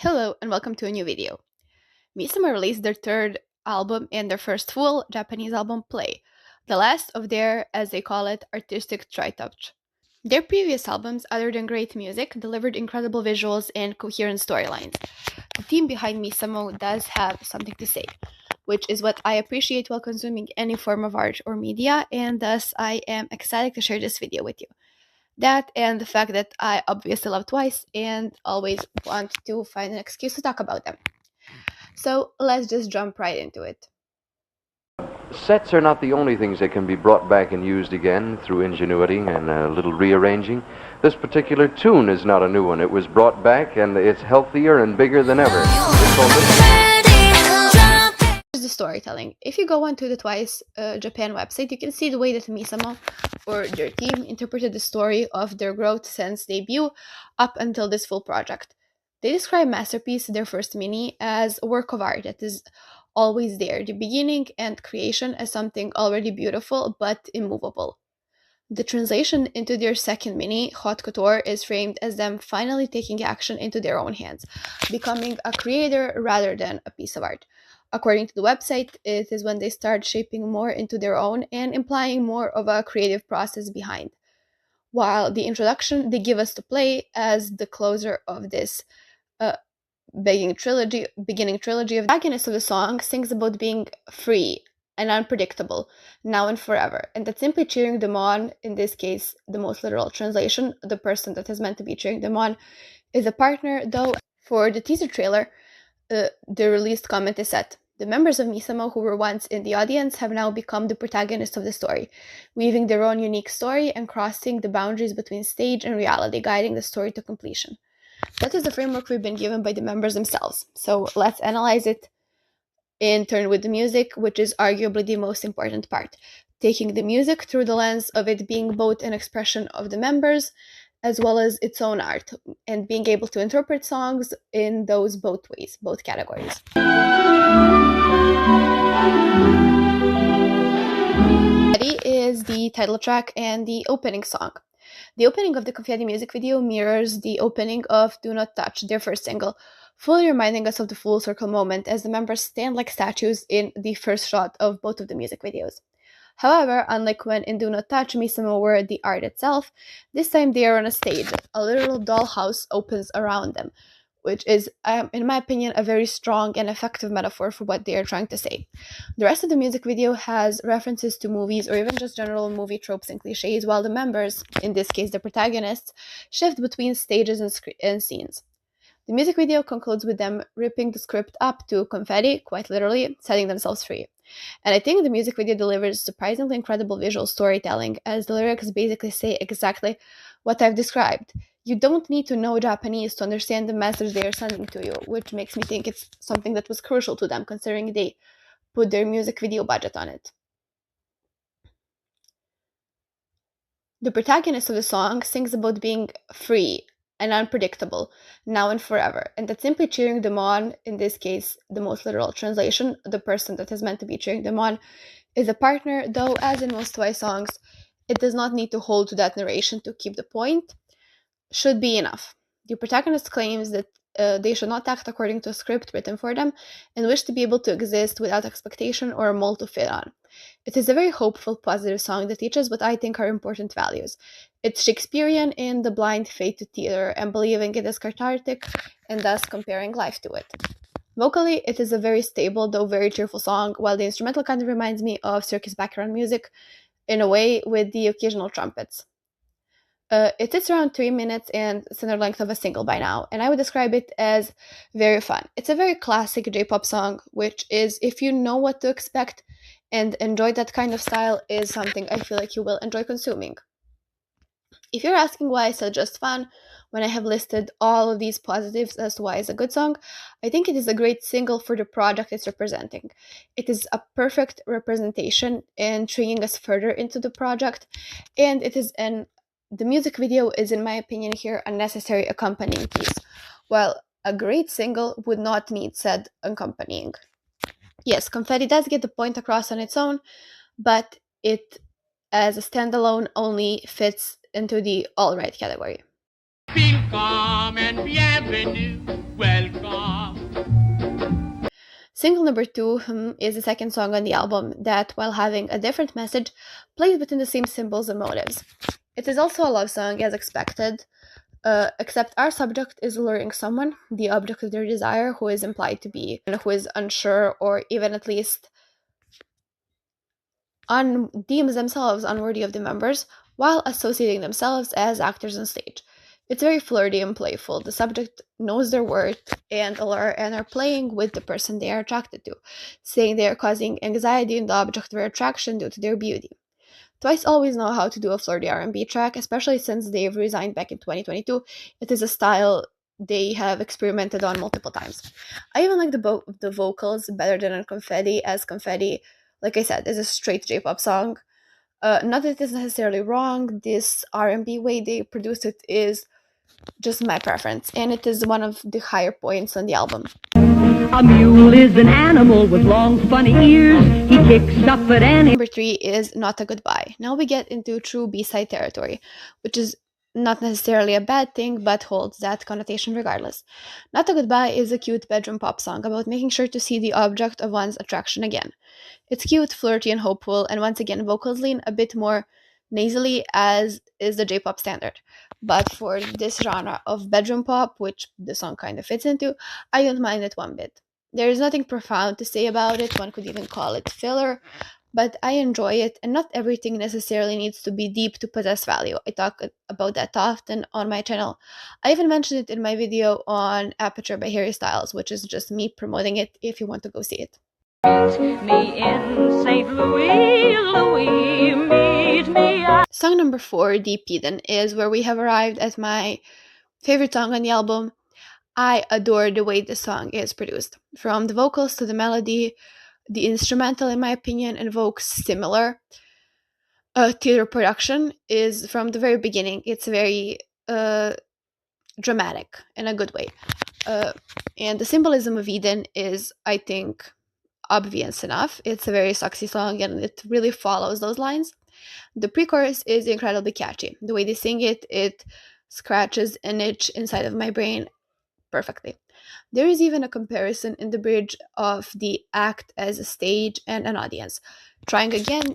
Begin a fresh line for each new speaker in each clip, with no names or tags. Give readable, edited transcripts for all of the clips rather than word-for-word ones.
Hello and welcome to a new video. Misamo released their third album and their first full Japanese album, Play, the last of their, as they call it, artistic tri-touch. Their previous albums, other than great music, delivered incredible visuals and coherent storylines. The team behind Misamo does have something to say, which is what I appreciate while consuming any form of art or media, and thus I am excited to share this video with you. That and the fact that I obviously love Twice and always want to find an excuse to talk about them. So let's just jump right into it.
Sets are not the only things that can be brought back and used again through ingenuity and a little rearranging. This particular tune is not a new one. It was brought back and it's healthier and bigger than ever.
Here's the storytelling. If you go onto the Twice Japan website, you can see the way that Misamo or their team interpreted the story of their growth since debut up until this full project. They describe Masterpiece, their first mini, as a work of art that is always there, the beginning and creation as something already beautiful but immovable. The translation into their second mini, Haute Couture, is framed as them finally taking action into their own hands, becoming a creator rather than a piece of art. According to the website, it is when they start shaping more into their own and implying more of a creative process behind. While the introduction they give us to Play as the closer of this uh, beginning trilogy of the protagonist of the song sings about being free and unpredictable now and forever, and that simply cheering them on, in this case the most literal translation, the person that is meant to be cheering them on is a partner, though for the teaser trailer the released comment is set. The members of Misamo who were once in the audience have now become the protagonists of the story, weaving their own unique story and crossing the boundaries between stage and reality, guiding the story to completion. That is the framework we've been given by the members themselves. So let's analyze it in turn with the music, which is arguably the most important part. Taking the music through the lens of it being both an expression of the members as well as its own art, and being able to interpret songs in those both ways, both categories. Ready is the title track and the opening song. The opening of the Confetti music video mirrors the opening of Do Not Touch, their first single, fully reminding us of the full circle moment as the members stand like statues in the first shot of both of the music videos. However, unlike when in Do Not Touch, Misamo were the art itself, this time they are on a stage. A literal dollhouse opens around them, which is, in my opinion, a very strong and effective metaphor for what they are trying to say. The rest of the music video has references to movies or even just general movie tropes and cliches, while the members, in this case the protagonists, shift between stages and scenes. The music video concludes with them ripping the script up to confetti, quite literally, setting themselves free. And I think the music video delivers surprisingly incredible visual storytelling, as the lyrics basically say exactly what I've described. You don't need to know Japanese to understand the message they are sending to you, which makes me think it's something that was crucial to them, considering they put their music video budget on it. The protagonist of the song sings about being free and unpredictable now and forever, and that simply cheering them on, in this case the most literal translation, the person that is meant to be cheering them on is a partner, though as in most Twice songs it does not need to hold to that narration to keep the point, should be enough. The protagonist claims that they should not act according to a script written for them and wish to be able to exist without expectation or a mold to fit on. It is a very hopeful, positive song that teaches what I think are important values. It's Shakespearean in the blind faith to theater and believing it is cathartic and thus comparing life to it. Vocally, it is a very stable, though very cheerful song, while the instrumental kind of reminds me of circus background music in a way, with the occasional trumpets. It is around 3 minutes and center length of a single by now, and I would describe it as very fun. It's a very classic J-pop song, which is, if you know what to expect and enjoy that kind of style, is something I feel like you will enjoy consuming. If you're asking why I said just fun, when I have listed all of these positives as to why it's a good song, I think it is a great single for the project it's representing. It is a perfect representation, intriguing us further into the project, and the music video is, in my opinion here, a necessary accompanying piece, while a great single would not need said accompanying. Yes, Confetti does get the point across on its own, but it, as a standalone, only fits into the alright category.
Feel Welcome and bienvenue. Welcome.
Single number 2 is the second song on the album that, while having a different message, plays within the same symbols and motives. It is also a love song as expected, except our subject is luring someone, the object of their desire, who is implied to be, and who is unsure or even at least deems themselves unworthy of the members, while associating themselves as actors on stage. It's very flirty and playful. The subject knows their worth and allure and are playing with the person they are attracted to, saying they are causing anxiety in the object of their attraction due to their beauty. Twice always know how to do a flirty R&B track, especially since they've resigned back in 2022. It is a style they have experimented on multiple times. I even like the vocals better than on Confetti, as Confetti, like I said, is a straight J-pop song. Not that it is necessarily wrong. This R&B way they produced it is just my preference, and it is one of the higher points on the album.
A mule is an animal with long, funny ears. He kicks up at any.
Number 3 is Not a Goodbye. Now we get into true B-side territory, which is not necessarily a bad thing, but holds that connotation regardless. Not a Goodbye is a cute bedroom pop song about making sure to see the object of one's attraction again. It's cute, flirty, and hopeful, and once again, vocals lean a bit more nasally, as is the J-pop standard. But for this genre of bedroom pop, which the song kind of fits into, I don't mind it one bit. There is nothing profound to say about it, one could even call it filler, but I enjoy it, and not everything necessarily needs to be deep to possess value. I talk about that often on my channel. I even mentioned it in my video on Aperture by Harry Styles, which is just me promoting it if you want to go see it.
Meet me in St. Louis, Louis, meet me.
Song number 4, Deep Eden, is where we have arrived at my favorite song on the album. I adore the way the song is produced. From the vocals to the melody, the instrumental, in my opinion, invokes similar theater production. Is from the very beginning. It's very dramatic in a good way. And the symbolism of Eden is, I think, obvious enough. It's a very sexy song and it really follows those lines. The pre-chorus is incredibly catchy. The way they sing it, it scratches an itch inside of my brain perfectly. There is even a comparison in the bridge of the act as a stage and an audience, trying again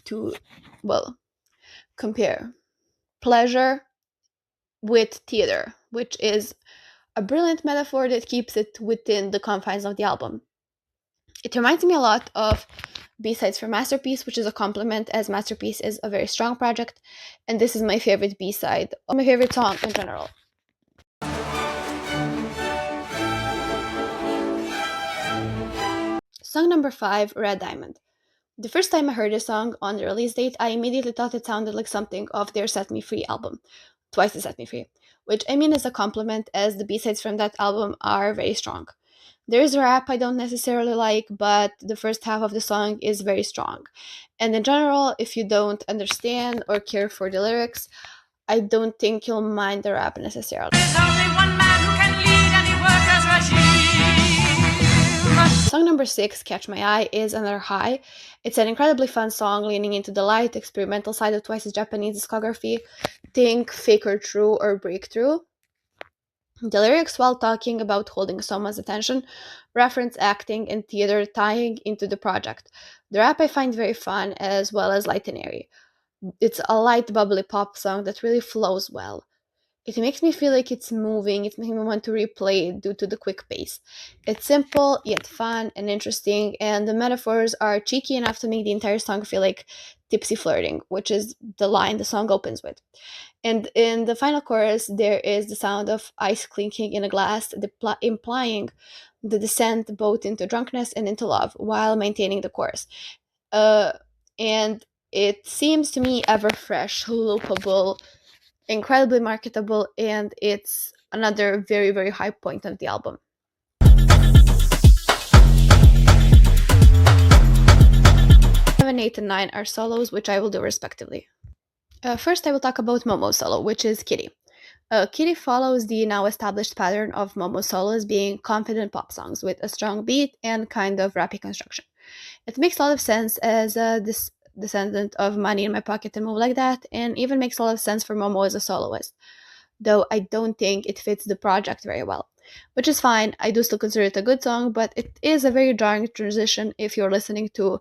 to, well, compare pleasure with theater, which is a brilliant metaphor that keeps it within the confines of the album. It reminds me a lot of B-sides for Masterpiece, which is a compliment, as Masterpiece is a very strong project, and this is my favorite B-side, or my favorite song in general. Song number 5, Red Diamond. The first time I heard this song on the release date, I immediately thought it sounded like something off their Set Me Free album, Twice the Set Me Free, which I mean is a compliment, as the B-sides from that album are very strong. There is a rap I don't necessarily like, but the first half of the song is very strong. And in general, if you don't understand or care for the lyrics, I don't think you'll mind the rap necessarily.
There's only one man who can lead any workers' regime.
Song number 6, Catch My Eye, is another high. It's an incredibly fun song leaning into the light, experimental side of Twice's Japanese discography. Think Fake or True or Breakthrough. The lyrics, while talking about holding someone's attention, reference acting and theater tying into the project. The rap I find very fun, as well as light and airy. It's a light, bubbly pop song that really flows well. It makes me feel like it's moving, it makes me want to replay it due to the quick pace. It's simple, yet fun and interesting, and the metaphors are cheeky enough to make the entire song feel like tipsy flirting, which is the line the song opens with. And in the final chorus, there is the sound of ice clinking in a glass, implying the descent both into drunkenness and into love, while maintaining the chorus. And it seems to me ever fresh, loopable, incredibly marketable, and it's another very, very high point of the album. 7, 8, and 9 are solos, which I will do respectively. First, I will talk about Momo's solo, which is Kitty. Kitty follows the now established pattern of Momo solos being confident pop songs with a strong beat and kind of rappy construction. It makes a lot of sense as this descendant of Money in My Pocket and Move Like That, and even makes a lot of sense for Momo as a soloist. though I don't think it fits the project very well. Which is fine, I do still consider it a good song, but it is a very jarring transition if you're listening to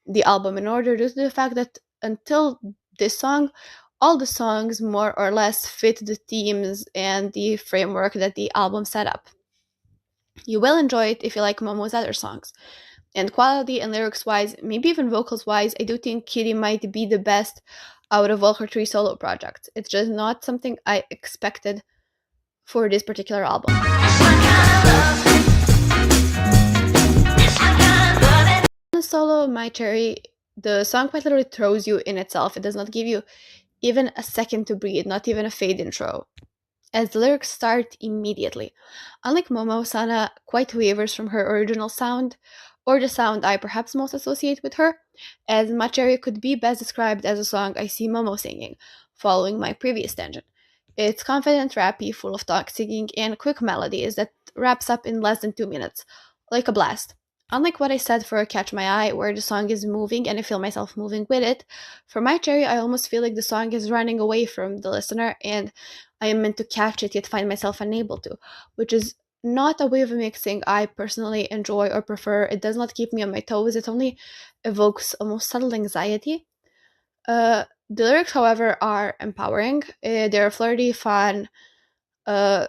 the album in order, due to the fact that until this song, all the songs more or less fit the themes and the framework that the album set up. You will enjoy it if you like Momo's other songs. And quality and lyrics wise, maybe even vocals wise, I do think Kitty might be the best out of all her three solo projects. It's just not something I expected for this particular album. On a solo, My Cherry, the song quite literally throws you in itself. It does not give you even a second to breathe, not even a fade intro, as the lyrics start immediately. Unlike Momo, Sana quite wavers from her original sound, or the sound I perhaps most associate with her, as Macheri could be best described as a song I see Momo singing, following my previous tangent. It's confident, rappy, full of talk singing, and quick melodies that wraps up in less than 2 minutes, like a blast. Unlike what I said for Catch My Eye, where the song is moving and I feel myself moving with it, for My Cherry, I almost feel like the song is running away from the listener and I am meant to catch it yet find myself unable to, which is not a way of mixing I personally enjoy or prefer. It does not keep me on my toes, it only evokes almost subtle anxiety. The lyrics, however, are empowering. They're flirty, fun, uh,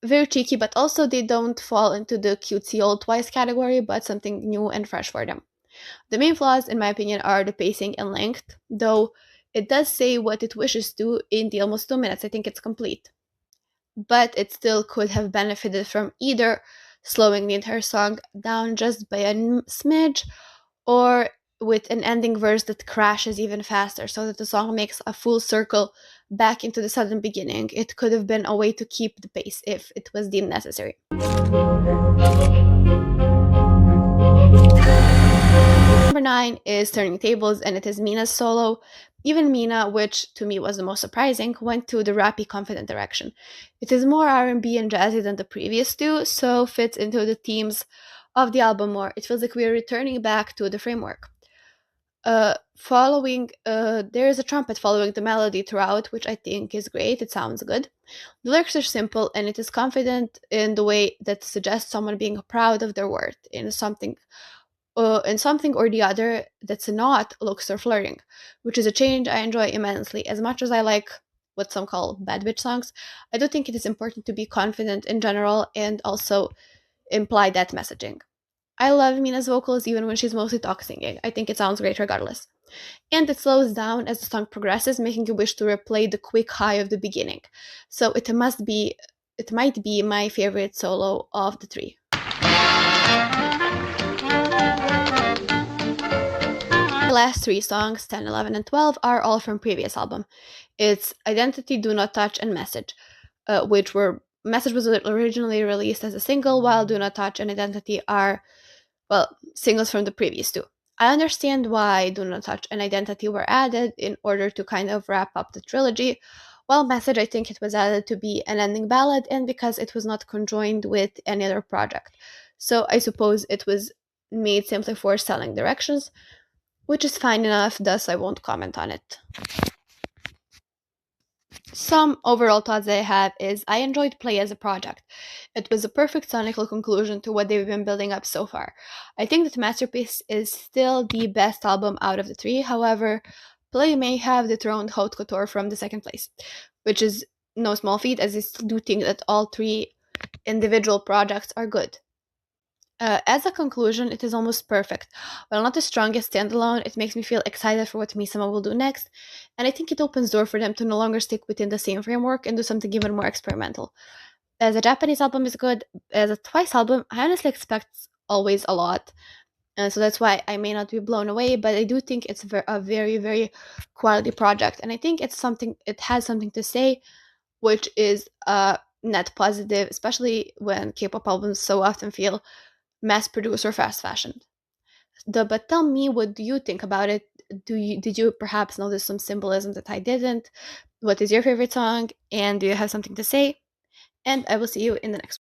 very cheeky, but also they don't fall into the cutesy old twice category, but something new and fresh for them. The main flaws, in my opinion, are the pacing and length, though it does say what it wishes to in the almost 2 minutes. I think it's complete. But it still could have benefited from either slowing the entire song down just by a smidge or with an ending verse that crashes even faster so that the song makes a full circle back into the sudden beginning. It could have been a way to keep the pace if it was deemed necessary. Number 9 is Turning Tables, and it is Mina's solo. Even Mina, which to me was the most surprising, went to the rappy, confident direction. It is more R&B and jazzy than the previous two, so fits into the themes of the album more. It feels like we are returning back to the framework. There is a trumpet following the melody throughout, which I think is great. It sounds good. The lyrics are simple, and it is confident in the way that suggests someone being proud of their worth in something or the other that's not looks or flirting, which is a change I enjoy immensely. As much as I like what some call bad bitch songs, I do think it is important to be confident in general and also imply that messaging. I love Mina's vocals even when she's mostly talk singing. I think it sounds great regardless. And it slows down as the song progresses, making you wish to replay the quick high of the beginning. So it might be my favorite solo of the three. The last three songs, 10, 11, and 12, are all from previous album. It's Identity, Do Not Touch, and Message, Message was originally released as a single, while Do Not Touch and Identity are, well, singles from the previous two. I understand why Do Not Touch and Identity were added in order to kind of wrap up the trilogy, while Message, I think it was added to be an ending ballad and because it was not conjoined with any other project. So I suppose it was made simply for selling directions, which is fine enough, thus I won't comment on it. Some overall thoughts I have is I enjoyed Play as a project. It was a perfect sonical conclusion to what they've been building up so far. I think that Masterpiece is still the best album out of the three, however, Play may have dethroned Haute Couture from the second place, which is no small feat as I still do think that all three individual projects are good. As a conclusion, it is almost perfect. While not the strongest standalone, it makes me feel excited for what Misamo will do next, and I think it opens door for them to no longer stick within the same framework and do something even more experimental. As a Japanese album is good, as a Twice album, I honestly expect always a lot, and so that's why I may not be blown away, but I do think it's a very, very quality project, and I think it has something to say, which is net positive, especially when K-pop albums so often feel mass produced or fast fashioned. But tell me, what do you think about it? Did you perhaps notice some symbolism that I didn't? What is your favorite song? And do you have something to say? And I will see you in the next one.